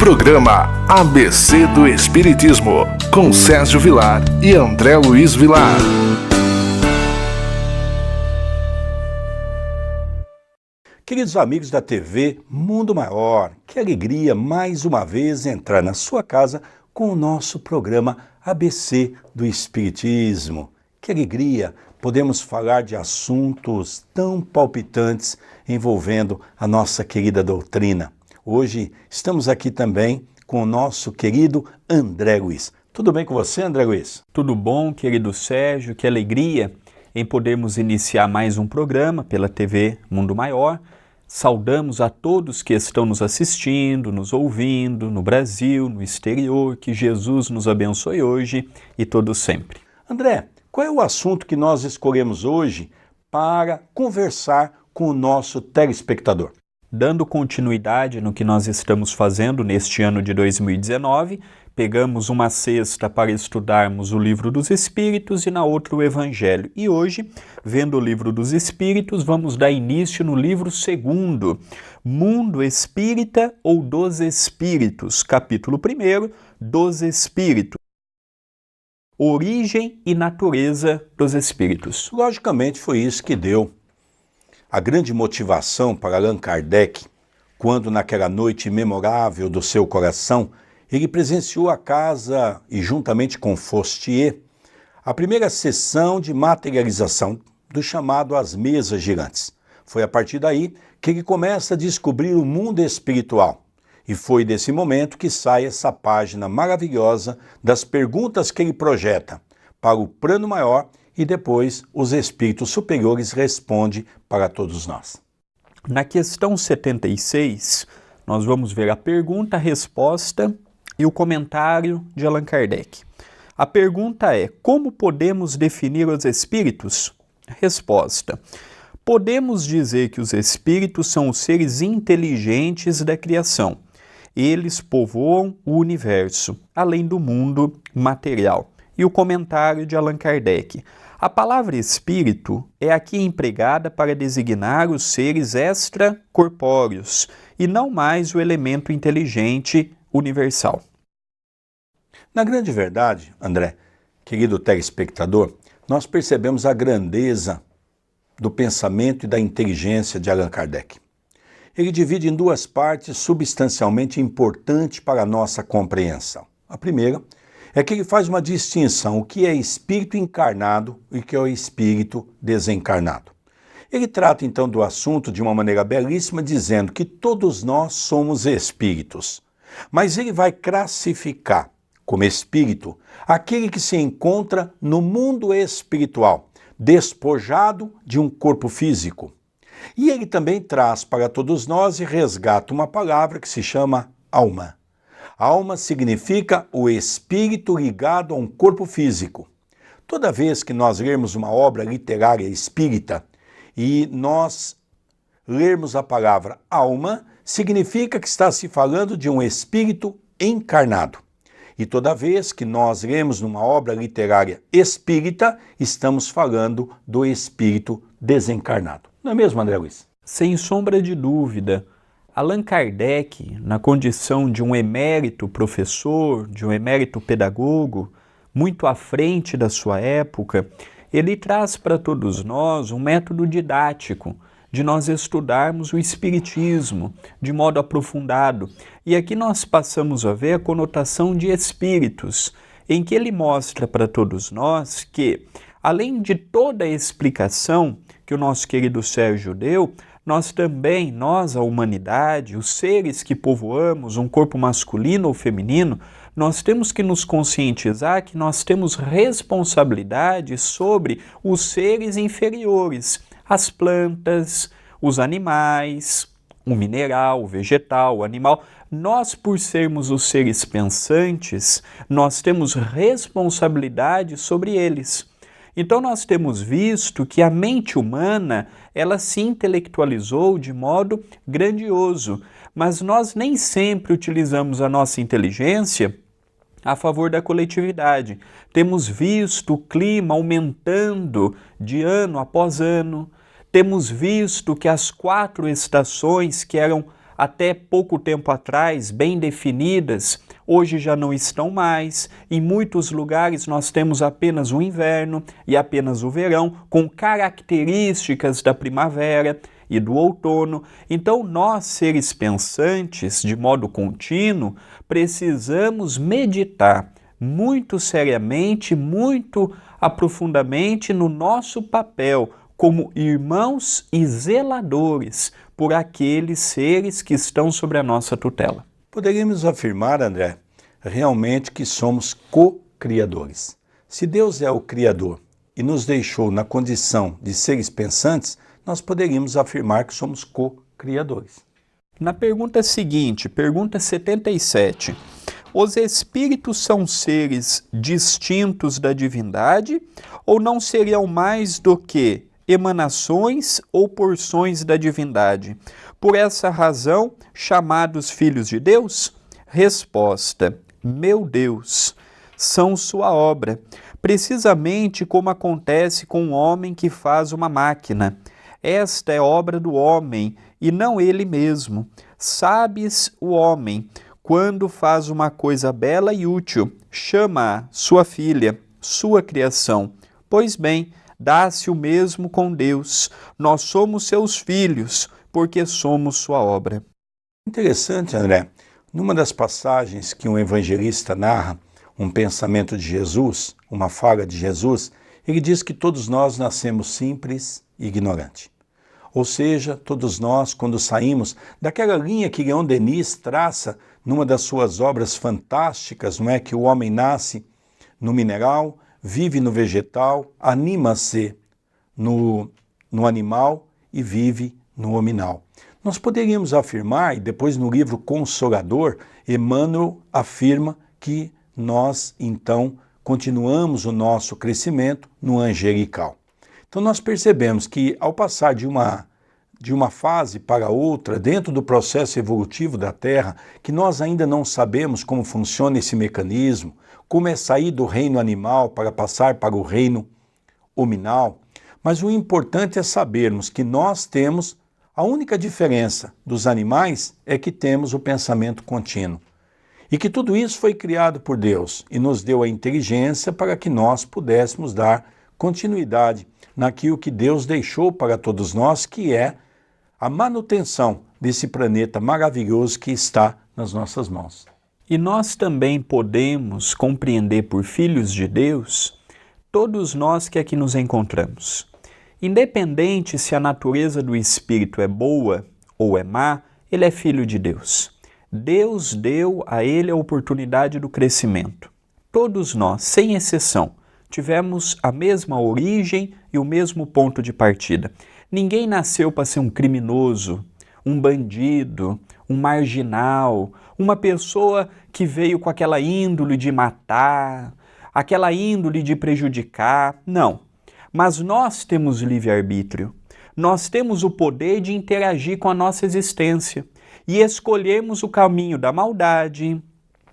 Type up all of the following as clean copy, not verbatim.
Programa ABC do Espiritismo, com Sérgio Vilar e André Luiz Vilar. Queridos amigos da TV Mundo Maior, que alegria mais uma vez entrar na sua casa com o nosso programa ABC do Espiritismo. Que alegria podemos falar de assuntos tão palpitantes envolvendo a nossa querida doutrina. Hoje estamos aqui também com o nosso querido André Luiz. Tudo bem com você, André Luiz? Tudo bom, querido Sérgio, que alegria em podermos iniciar mais um programa pela TV Mundo Maior. Saudamos a todos que estão nos assistindo, nos ouvindo, no Brasil, no exterior, que Jesus nos abençoe hoje e todo sempre. André, qual é o assunto que nós escolhemos hoje para conversar com o nosso telespectador? Dando continuidade no que nós estamos fazendo neste ano de 2019, pegamos uma sexta para estudarmos o Livro dos Espíritos e na outra o Evangelho. E hoje, vendo o Livro dos Espíritos, vamos dar início no livro segundo, Mundo Espírita ou dos Espíritos, capítulo 1, dos Espíritos. Origem e natureza dos Espíritos. Logicamente foi isso que deu a grande motivação para Allan Kardec, quando naquela noite memorável do seu coração, ele presenciou a casa e juntamente com Faustier, a primeira sessão de materialização do chamado As Mesas Girantes. Foi a partir daí que ele começa a descobrir o mundo espiritual. E foi desse momento que sai essa página maravilhosa das perguntas que ele projeta para o plano maior e depois os espíritos superiores respondem para todos nós. Na questão 76, nós vamos ver a pergunta, a resposta e o comentário de Allan Kardec. A pergunta é: como podemos definir os espíritos? Resposta: podemos dizer que os espíritos são os seres inteligentes da criação. Eles povoam o universo, além do mundo material. E o comentário de Allan Kardec. A palavra espírito é aqui empregada para designar os seres extracorpóreos e não mais o elemento inteligente universal. Na grande verdade, André, querido telespectador, nós percebemos a grandeza do pensamento e da inteligência de Allan Kardec. Ele divide em duas partes substancialmente importantes para a nossa compreensão. A primeira é que ele faz uma distinção, o que é espírito encarnado e o que é o espírito desencarnado. Ele trata então do assunto de uma maneira belíssima, dizendo que todos nós somos espíritos, mas ele vai classificar como espírito aquele que se encontra no mundo espiritual, despojado de um corpo físico. E ele também traz para todos nós e resgata uma palavra que se chama alma. Alma significa o espírito ligado a um corpo físico. Toda vez que nós lermos uma obra literária espírita e nós lermos a palavra alma, significa que está se falando de um espírito encarnado. E toda vez que nós lemos numa obra literária espírita, estamos falando do espírito desencarnado. Não é mesmo, André Luiz? Sem sombra de dúvida. Allan Kardec, na condição de um emérito professor, de um emérito pedagogo, muito à frente da sua época, ele traz para todos nós um método didático de nós estudarmos o Espiritismo de modo aprofundado. E aqui nós passamos a ver a conotação de espíritos, em que ele mostra para todos nós que, além de toda a explicação que o nosso querido Sérgio deu, nós também, nós, a humanidade, os seres que povoamos, um corpo masculino ou feminino, nós temos que nos conscientizar que nós temos responsabilidade sobre os seres inferiores, as plantas, os animais, o mineral, o vegetal, o animal. Nós, por sermos os seres pensantes, nós temos responsabilidade sobre eles. Então nós temos visto que a mente humana, ela se intelectualizou de modo grandioso, mas nós nem sempre utilizamos a nossa inteligência a favor da coletividade. Temos visto o clima aumentando de ano após ano, temos visto que as 4 estações que eram até pouco tempo atrás, bem definidas, hoje já não estão mais. Em muitos lugares nós temos apenas o inverno e apenas o verão, com características da primavera e do outono. Então, nós, seres pensantes, de modo contínuo, precisamos meditar muito seriamente, muito aprofundadamente no nosso papel como irmãos e zeladores por aqueles seres que estão sob a nossa tutela. Poderíamos afirmar, André, realmente que somos co-criadores. Se Deus é o Criador e nos deixou na condição de seres pensantes, nós poderíamos afirmar que somos co-criadores. Na pergunta seguinte, pergunta 77, os espíritos são seres distintos da divindade ou não seriam mais do que emanações ou porções da divindade? Por essa razão, chamados filhos de Deus? Resposta: meu Deus, são sua obra, precisamente como acontece com um homem que faz uma máquina. Esta é obra do homem e não ele mesmo. Sabes o homem, quando faz uma coisa bela e útil, chama-a sua filha, sua criação. Pois bem, dá-se o mesmo com Deus. Nós somos seus filhos, porque somos sua obra. Interessante, André. Numa das passagens que um evangelista narra, um pensamento de Jesus, uma fala de Jesus, ele diz que todos nós nascemos simples e ignorantes. Ou seja, todos nós, quando saímos daquela linha que Leon Denis traça numa das suas obras fantásticas, não é, que o homem nasce no mineral, vive no vegetal, anima-se no animal e vive no hominal. Nós poderíamos afirmar, e depois no livro Consolador, Emmanuel afirma que nós, então, continuamos o nosso crescimento no angelical. Então nós percebemos que ao passar de uma fase para outra, dentro do processo evolutivo da Terra, que nós ainda não sabemos como funciona esse mecanismo, como é sair do reino animal para passar para o reino hominal, mas o importante é sabermos que nós temos, a única diferença dos animais é que temos o pensamento contínuo. E que tudo isso foi criado por Deus e nos deu a inteligência para que nós pudéssemos dar continuidade naquilo que Deus deixou para todos nós, que é a manutenção desse planeta maravilhoso que está nas nossas mãos. E nós também podemos compreender por filhos de Deus todos nós que aqui nos encontramos. Independente se a natureza do espírito é boa ou é má, ele é filho de Deus. Deus deu a ele a oportunidade do crescimento. Todos nós, sem exceção, tivemos a mesma origem e o mesmo ponto de partida. Ninguém nasceu para ser um criminoso, um bandido, um marginal, uma pessoa que veio com aquela índole de matar, aquela índole de prejudicar. Não. Mas nós temos livre-arbítrio. Nós temos o poder de interagir com a nossa existência e escolhermos o caminho da maldade,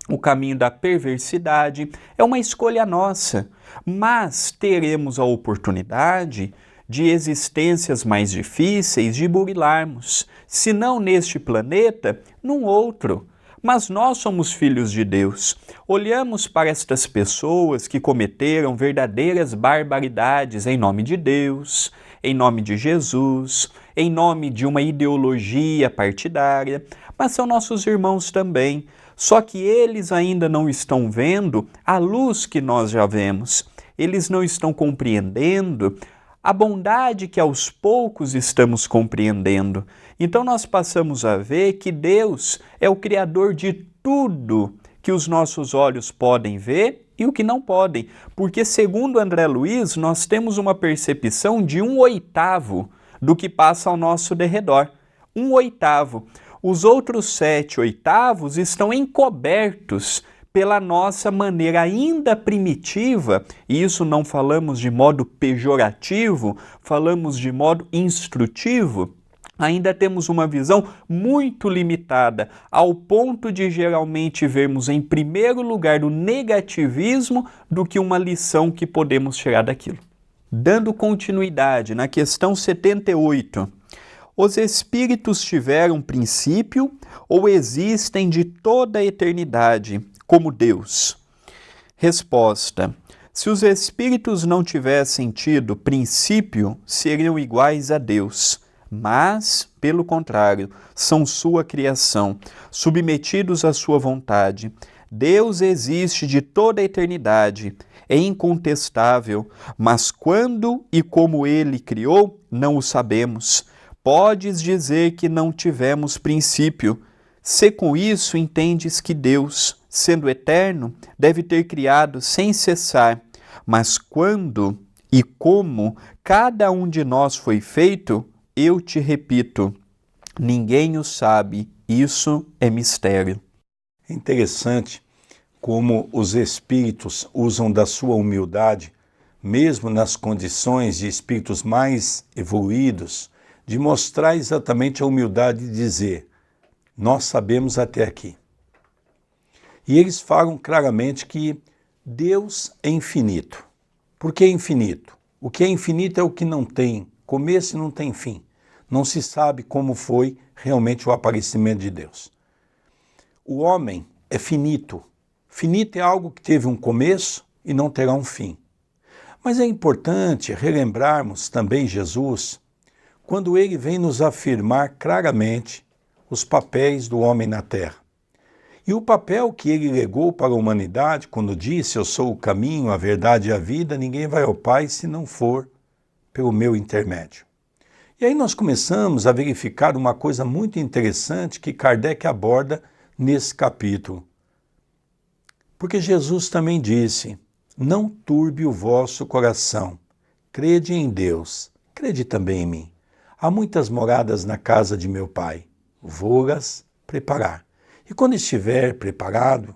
o caminho da perversidade. É uma escolha nossa, mas teremos a oportunidade de existências mais difíceis de burilarmos, se não neste planeta, num outro. Mas nós somos filhos de Deus. Olhamos para estas pessoas que cometeram verdadeiras barbaridades em nome de Deus, em nome de Jesus, em nome de uma ideologia partidária, mas são nossos irmãos também. Só que eles ainda não estão vendo a luz que nós já vemos. Eles não estão compreendendo a bondade que aos poucos estamos compreendendo. Então nós passamos a ver que Deus é o Criador de tudo que os nossos olhos podem ver e o que não podem. Porque, segundo André Luiz, nós temos uma percepção de 1/8 do que passa ao nosso derredor. 1/8. Os outros 7/8 estão encobertos pela nossa maneira ainda primitiva, e isso não falamos de modo pejorativo, falamos de modo instrutivo, ainda temos uma visão muito limitada, ao ponto de geralmente vermos em primeiro lugar o negativismo do que uma lição que podemos tirar daquilo. Dando continuidade na questão 78, Os espíritos tiveram princípio ou existem de toda a eternidade, como Deus? Resposta: se os espíritos não tivessem tido princípio, seriam iguais a Deus. Mas, pelo contrário, são sua criação, submetidos à sua vontade. Deus existe de toda a eternidade, é incontestável, mas quando e como ele criou, não o sabemos. Podes dizer que não tivemos princípio. Se com isso entendes que Deus, sendo eterno, deve ter criado sem cessar, mas quando e como cada um de nós foi feito, eu te repito, ninguém o sabe, isso é mistério. É interessante como os espíritos usam da sua humildade, mesmo nas condições de espíritos mais evoluídos, de mostrar exatamente a humildade de dizer, nós sabemos até aqui. E eles falam claramente que Deus é infinito. Por que infinito? O que é infinito é o que não tem começo e não tem fim. Não se sabe como foi realmente o aparecimento de Deus. O homem é finito. Finito é algo que teve um começo e não terá um fim. Mas é importante relembrarmos também Jesus, quando ele vem nos afirmar claramente os papéis do homem na Terra. E o papel que ele legou para a humanidade, quando disse, eu sou o caminho, a verdade e a vida, ninguém vai ao Pai se não for pelo meu intermédio. E aí nós começamos a verificar uma coisa muito interessante que Kardec aborda nesse capítulo. Porque Jesus também disse, não turbe o vosso coração, crede em Deus, crede também em mim. Há muitas moradas na casa de meu Pai, vou-las preparar. E quando estiver preparado,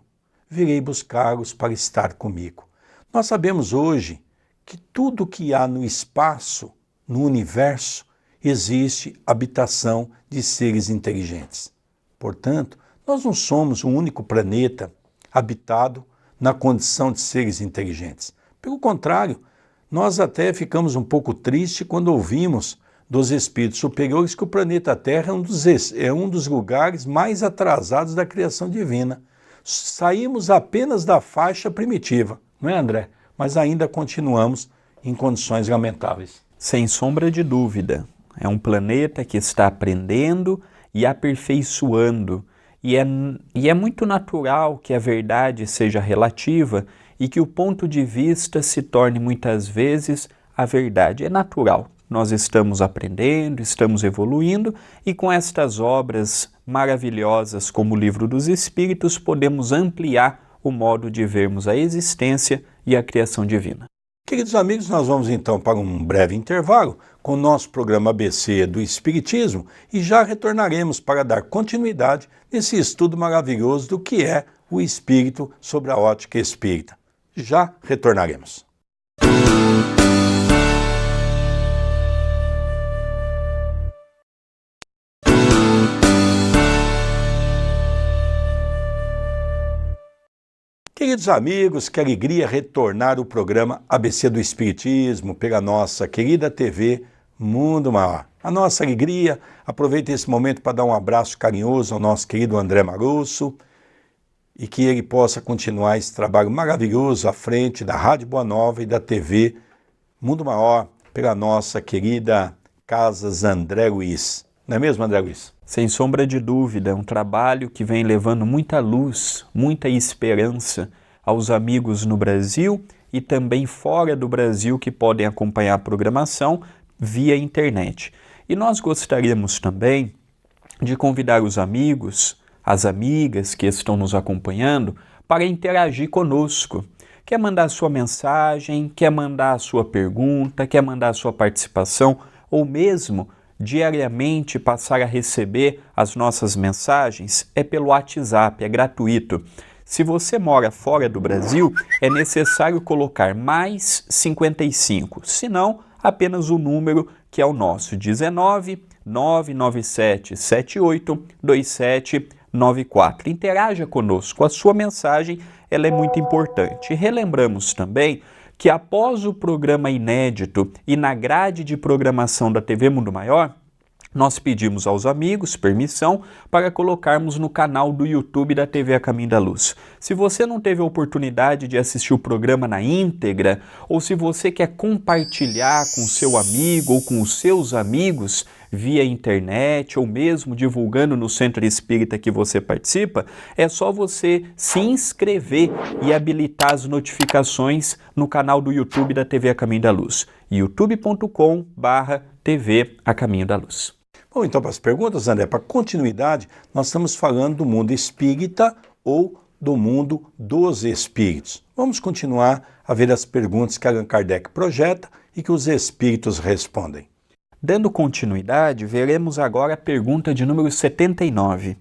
virei buscá-los para estar comigo. Nós sabemos hoje que tudo que há no espaço, no universo, existe habitação de seres inteligentes. Portanto, nós não somos um único planeta habitado na condição de seres inteligentes. Pelo contrário, nós até ficamos um pouco tristes quando ouvimos dos espíritos superiores que o planeta Terra é um dos lugares mais atrasados da criação divina. Saímos apenas da faixa primitiva, não é, André? Mas ainda continuamos em condições lamentáveis. Sem sombra de dúvida. É um planeta que está aprendendo e aperfeiçoando. E é muito natural que a verdade seja relativa e que o ponto de vista se torne muitas vezes a verdade. É natural. Nós estamos aprendendo, estamos evoluindo e com estas obras maravilhosas como o Livro dos Espíritos podemos ampliar o modo de vermos a existência e a criação divina. Queridos amigos, nós vamos então para um breve intervalo com o nosso programa ABC do Espiritismo e já retornaremos para dar continuidade nesse estudo maravilhoso do que é o espírito sobre a ótica espírita. Já retornaremos. Queridos amigos, que alegria retornar o programa ABC do Espiritismo pela nossa querida TV Mundo Maior. A nossa alegria, aproveita esse momento para dar um abraço carinhoso ao nosso querido André Marusso e que ele possa continuar esse trabalho maravilhoso à frente da Rádio Boa Nova e da TV Mundo Maior pela nossa querida Casas André Luiz. Não é mesmo, André Luiz? Sem sombra de dúvida, é um trabalho que vem levando muita luz, muita esperança aos amigos no Brasil e também fora do Brasil que podem acompanhar a programação via internet. E nós gostaríamos também de convidar os amigos, as amigas que estão nos acompanhando para interagir conosco. Quer mandar sua mensagem, quer mandar a sua pergunta, quer mandar a sua participação ou mesmo diariamente passar a receber as nossas mensagens é pelo WhatsApp, é gratuito. Se você mora fora do Brasil, é necessário colocar mais 55, senão apenas o número que é o nosso, 19 997 78 2794. Interaja conosco, a sua mensagem ela é muito importante. Relembramos também que após o programa inédito e na grade de programação da TV Mundo Maior, nós pedimos aos amigos permissão para colocarmos no canal do YouTube da TV A Caminho da Luz. Se você não teve a oportunidade de assistir o programa na íntegra, ou se você quer compartilhar com seu amigo ou com os seus amigos via internet, ou mesmo divulgando no centro espírita que você participa, é só você se inscrever e habilitar as notificações no canal do YouTube da TV A Caminho da Luz, youtube.com/TV A Caminho da Luz. Bom, então para as perguntas, André, para continuidade, nós estamos falando do mundo espírita ou do mundo dos espíritos. Vamos continuar a ver as perguntas que Allan Kardec projeta e que os espíritos respondem. Dando continuidade, veremos agora a pergunta de número 79.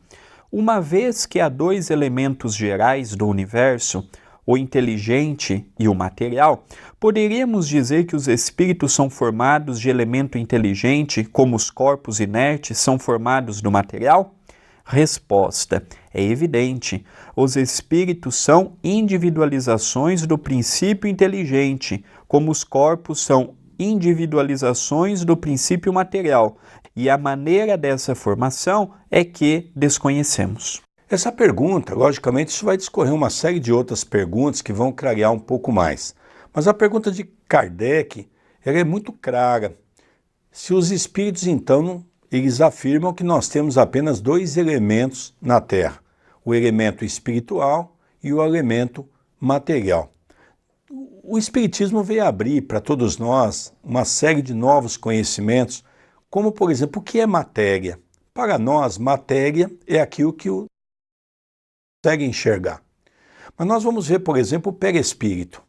Uma vez que há dois elementos gerais do universo, o inteligente e o material, poderíamos dizer que os espíritos são formados de elemento inteligente, como os corpos inertes são formados do material? Resposta: é evidente. Os espíritos são individualizações do princípio inteligente, como os corpos são individualizações do princípio material, e a maneira dessa formação é que desconhecemos. Essa pergunta, logicamente, isso vai discorrer uma série de outras perguntas que vão clarear um pouco mais. Mas a pergunta de Kardec, ela é muito clara. Se os espíritos, então, eles afirmam que nós temos apenas dois elementos na Terra, o elemento espiritual e o elemento material. O Espiritismo veio abrir para todos nós uma série de novos conhecimentos, como, por exemplo, o que é matéria? Para nós, matéria é aquilo que o consegue enxergar. Mas nós vamos ver, por exemplo, o perispírito.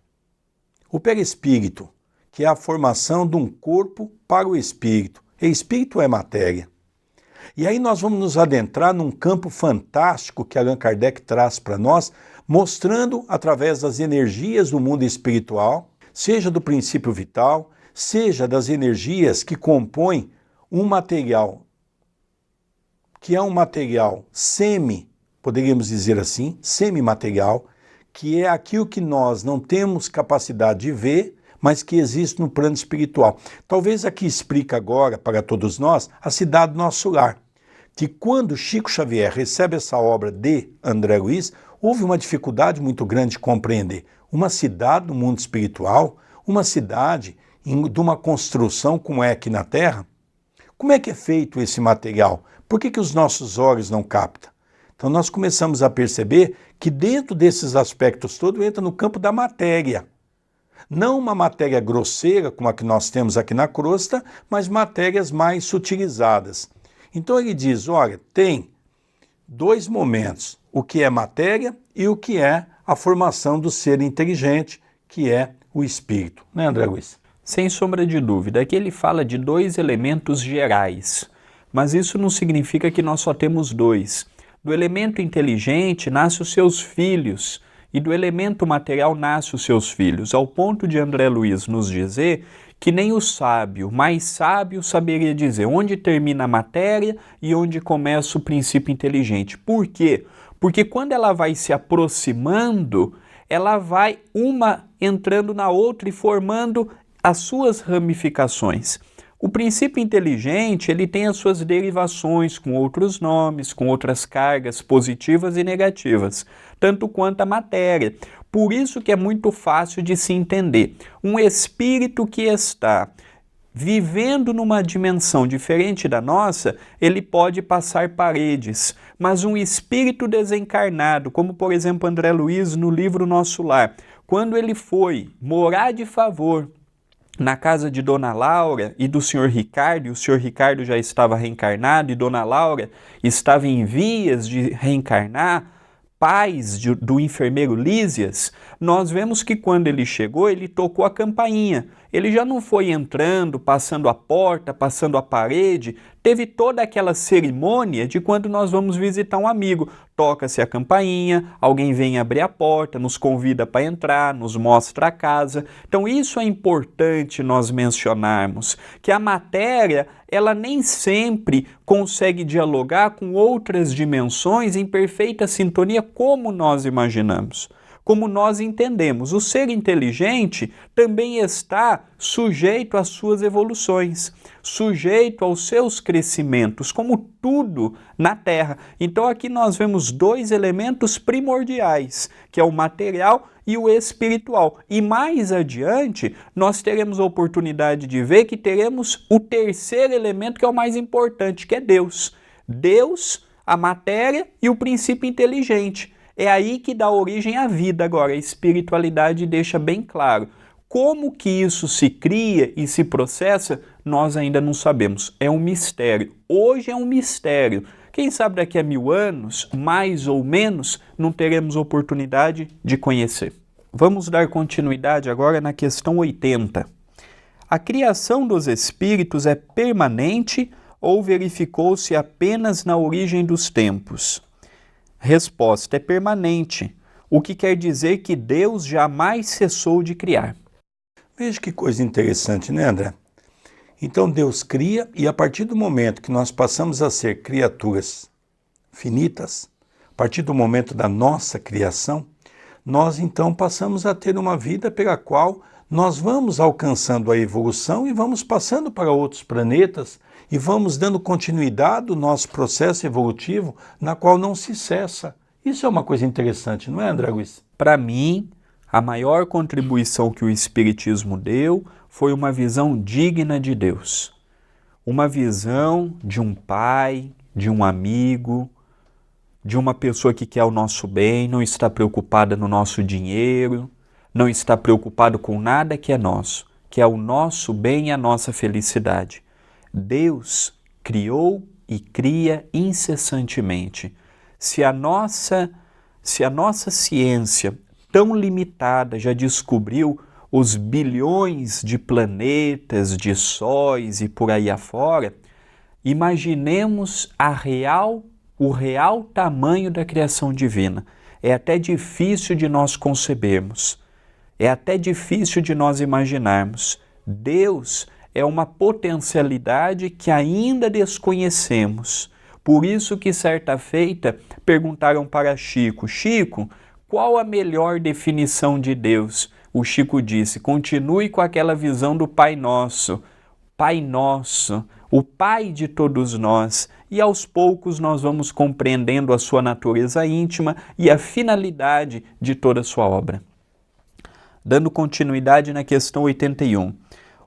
O perispírito, que é a formação de um corpo para o espírito. E espírito é matéria. E aí nós vamos nos adentrar num campo fantástico que Allan Kardec traz para nós, mostrando através das energias do mundo espiritual, seja do princípio vital, seja das energias que compõem um material, que é um material poderíamos dizer assim, semimaterial, que é aquilo que nós não temos capacidade de ver, mas que existe no plano espiritual. Talvez aqui explique agora para todos nós a cidade do nosso lar, que quando Chico Xavier recebe essa obra de André Luiz, houve uma dificuldade muito grande de compreender. Uma cidade no mundo espiritual, uma cidade de uma construção como é aqui na Terra, como é que é feito esse material? Por que os nossos olhos não captam? Então nós começamos a perceber que dentro desses aspectos todos entra no campo da matéria. Não uma matéria grosseira como a que nós temos aqui na crosta, mas matérias mais sutilizadas. Então ele diz, olha, tem dois momentos, o que é matéria e o que é a formação do ser inteligente, que é o espírito. Né, André Luiz? Sem sombra de dúvida, aqui ele fala de dois elementos gerais, mas isso não significa que nós só temos dois. Do elemento inteligente nascem os seus filhos, e do elemento material nascem os seus filhos, ao ponto de André Luiz nos dizer que nem o sábio, mais sábio, saberia dizer onde termina a matéria e onde começa o princípio inteligente. Por quê? Porque quando ela vai se aproximando, ela vai uma entrando na outra e formando as suas ramificações. O princípio inteligente, ele tem as suas derivações com outros nomes, com outras cargas positivas e negativas, tanto quanto a matéria. Por isso que é muito fácil de se entender. Um espírito que está vivendo numa dimensão diferente da nossa, ele pode passar paredes, mas um espírito desencarnado, como por exemplo André Luiz no livro Nosso Lar, quando ele foi morar de favor na casa de Dona Laura e do Sr. Ricardo, e o Sr. Ricardo já estava reencarnado e Dona Laura estava em vias de reencarnar, pais do enfermeiro Lísias, nós vemos que quando ele chegou, ele tocou a campainha. Ele já não foi entrando, passando a porta, passando a parede, teve toda aquela cerimônia de quando nós vamos visitar um amigo. Toca-se a campainha, alguém vem abrir a porta, nos convida para entrar, nos mostra a casa. Então isso é importante nós mencionarmos, que a matéria, ela nem sempre consegue dialogar com outras dimensões em perfeita sintonia como nós imaginamos. como nós entendemos. O ser inteligente também está sujeito às suas evoluções, sujeito aos seus crescimentos, como tudo na Terra. Então aqui nós vemos dois elementos primordiais, que é o material e o espiritual. E mais adiante, nós teremos a oportunidade de ver que teremos o terceiro elemento, que é o mais importante, que é Deus. Deus, a matéria e o princípio inteligente. É aí que dá origem à vida. Agora, a espiritualidade deixa bem claro. Como que isso se cria e se processa, nós ainda não sabemos. É um mistério. Hoje é um mistério. Quem sabe daqui a 1000 anos, mais ou menos, não teremos oportunidade de conhecer. Vamos dar continuidade agora na questão 80. A criação dos espíritos é permanente ou verificou-se apenas na origem dos tempos? Resposta: é permanente, o que quer dizer que Deus jamais cessou de criar. Veja que coisa interessante, né, André? Então Deus cria e a partir do momento que nós passamos a ser criaturas finitas, a partir do momento da nossa criação, nós então passamos a ter uma vida pela qual nós vamos alcançando a evolução e vamos passando para outros planetas e vamos dando continuidade ao nosso processo evolutivo, na qual não se cessa. Isso é uma coisa interessante, não é, André Luiz? Para mim, a maior contribuição que o Espiritismo deu foi uma visão digna de Deus. Uma visão de um pai, de um amigo, de uma pessoa que quer o nosso bem, não está preocupada no nosso dinheiro, não está preocupado com nada que é nosso, que é o nosso bem e a nossa felicidade. Deus criou e cria incessantemente. Se a nossa ciência tão limitada já descobriu os bilhões de planetas, de sóis e por aí afora, imaginemos o real tamanho da criação divina. É até difícil de nós concebermos. É até difícil de nós imaginarmos. Deus é uma potencialidade que ainda desconhecemos. Por isso que certa feita perguntaram para Chico: Chico, qual a melhor definição de Deus? O Chico disse: continue com aquela visão do Pai Nosso, o Pai de todos nós. E aos poucos nós vamos compreendendo a sua natureza íntima e a finalidade de toda a sua obra. Dando continuidade na questão 81.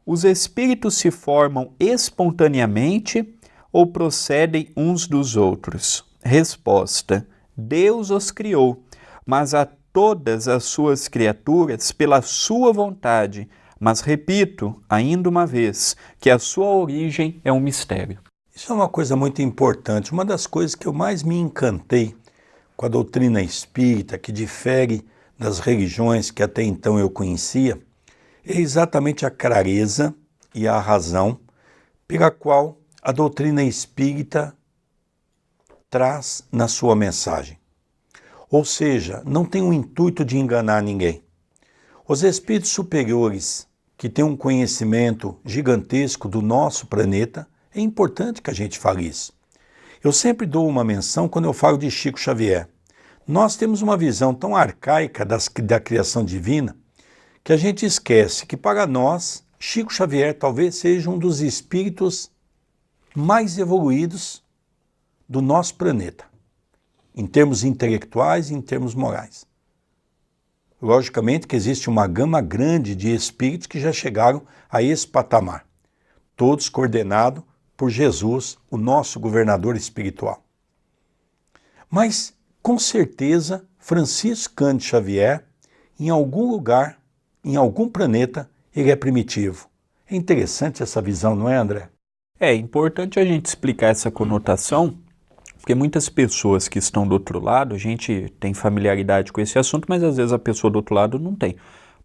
Os espíritos se formam espontaneamente ou procedem uns dos outros? Resposta: Deus os criou, mas a todas as suas criaturas pela sua vontade. Mas repito, ainda uma vez, que a sua origem é um mistério. Isso é uma coisa muito importante. Uma das coisas que eu mais me encantei com a doutrina espírita, que difere das religiões que até então eu conhecia, é exatamente a clareza e a razão pela qual a doutrina espírita traz na sua mensagem. Ou seja, não tem o intuito de enganar ninguém. Os espíritos superiores, que têm um conhecimento gigantesco do nosso planeta, é importante que a gente fale isso. Eu sempre dou uma menção quando eu falo de Chico Xavier. Nós temos uma visão tão arcaica da criação divina que a gente esquece que, para nós, Chico Xavier talvez seja um dos espíritos mais evoluídos do nosso planeta, em termos intelectuais e em termos morais. Logicamente que existe uma gama grande de espíritos que já chegaram a esse patamar, todos coordenados por Jesus, o nosso governador espiritual. Mas, com certeza, Francisco Cândido Xavier, em algum lugar, em algum planeta, ele é primitivo. É interessante essa visão, não é, André? É importante a gente explicar essa conotação, porque muitas pessoas que estão do outro lado, a gente tem familiaridade com esse assunto, mas às vezes a pessoa do outro lado não tem.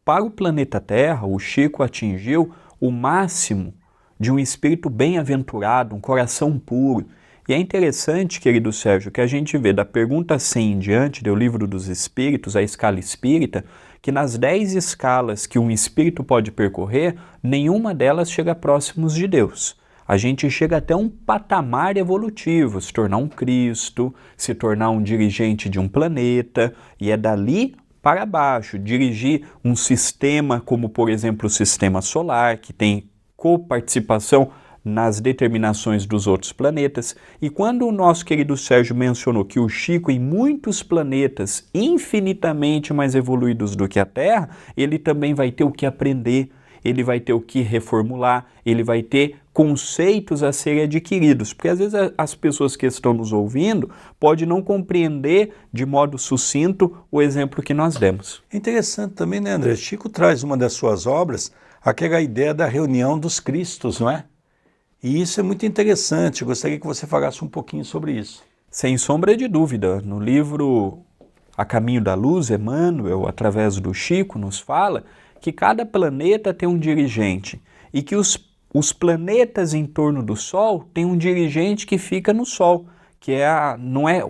Para o planeta Terra, o Chico atingiu o máximo de um espírito bem-aventurado, um coração puro. E é interessante, querido Sérgio, que a gente vê da pergunta 100 em diante do Livro dos Espíritos, a escala espírita, que nas 10 escalas que um espírito pode percorrer, nenhuma delas chega próximos de Deus. A gente chega até um patamar evolutivo, se tornar um Cristo, se tornar um dirigente de um planeta, e é dali para baixo, dirigir um sistema como, por exemplo, o sistema solar, que tem coparticipação nas determinações dos outros planetas. E quando o nosso querido Sérgio mencionou que o Chico, em muitos planetas infinitamente mais evoluídos do que a Terra, ele também vai ter o que aprender, ele vai ter o que reformular, ele vai ter conceitos a serem adquiridos, porque às vezes as pessoas que estão nos ouvindo podem não compreender de modo sucinto o exemplo que nós demos. É interessante também, né, André? Chico traz uma das suas obras, aquela ideia da reunião dos Cristos, não é? E isso é muito interessante, eu gostaria que você falasse um pouquinho sobre isso. Sem sombra de dúvida, no livro A Caminho da Luz, Emmanuel, através do Chico, nos fala que cada planeta tem um dirigente e que os planetas em torno do Sol têm um dirigente que fica no Sol, que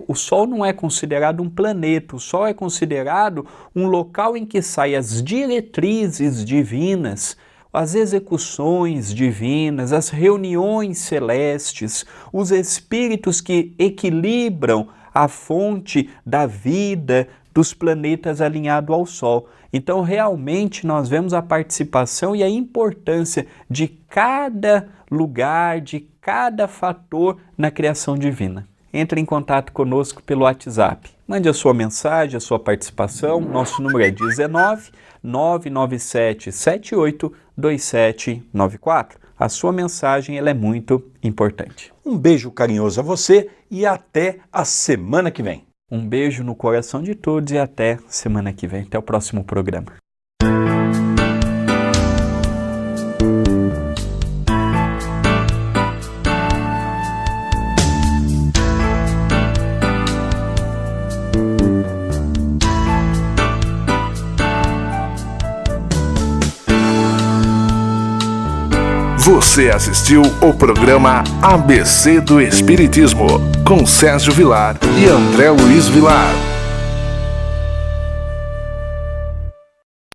o Sol não é considerado um planeta, o Sol é considerado um local em que saem as diretrizes divinas, as execuções divinas, as reuniões celestes, os espíritos que equilibram a fonte da vida dos planetas alinhado ao Sol. Então, realmente, nós vemos a participação e a importância de cada lugar, de cada fator na criação divina. Entre em contato conosco pelo WhatsApp. Mande a sua mensagem, a sua participação. Nosso número é 19 997 78 2794. A sua mensagem ela é muito importante. Um beijo carinhoso a você e até a semana que vem. Um beijo no coração de todos e até semana que vem. Até o próximo programa. Você assistiu o programa ABC do Espiritismo, com Sérgio Vilar e André Luiz Vilar.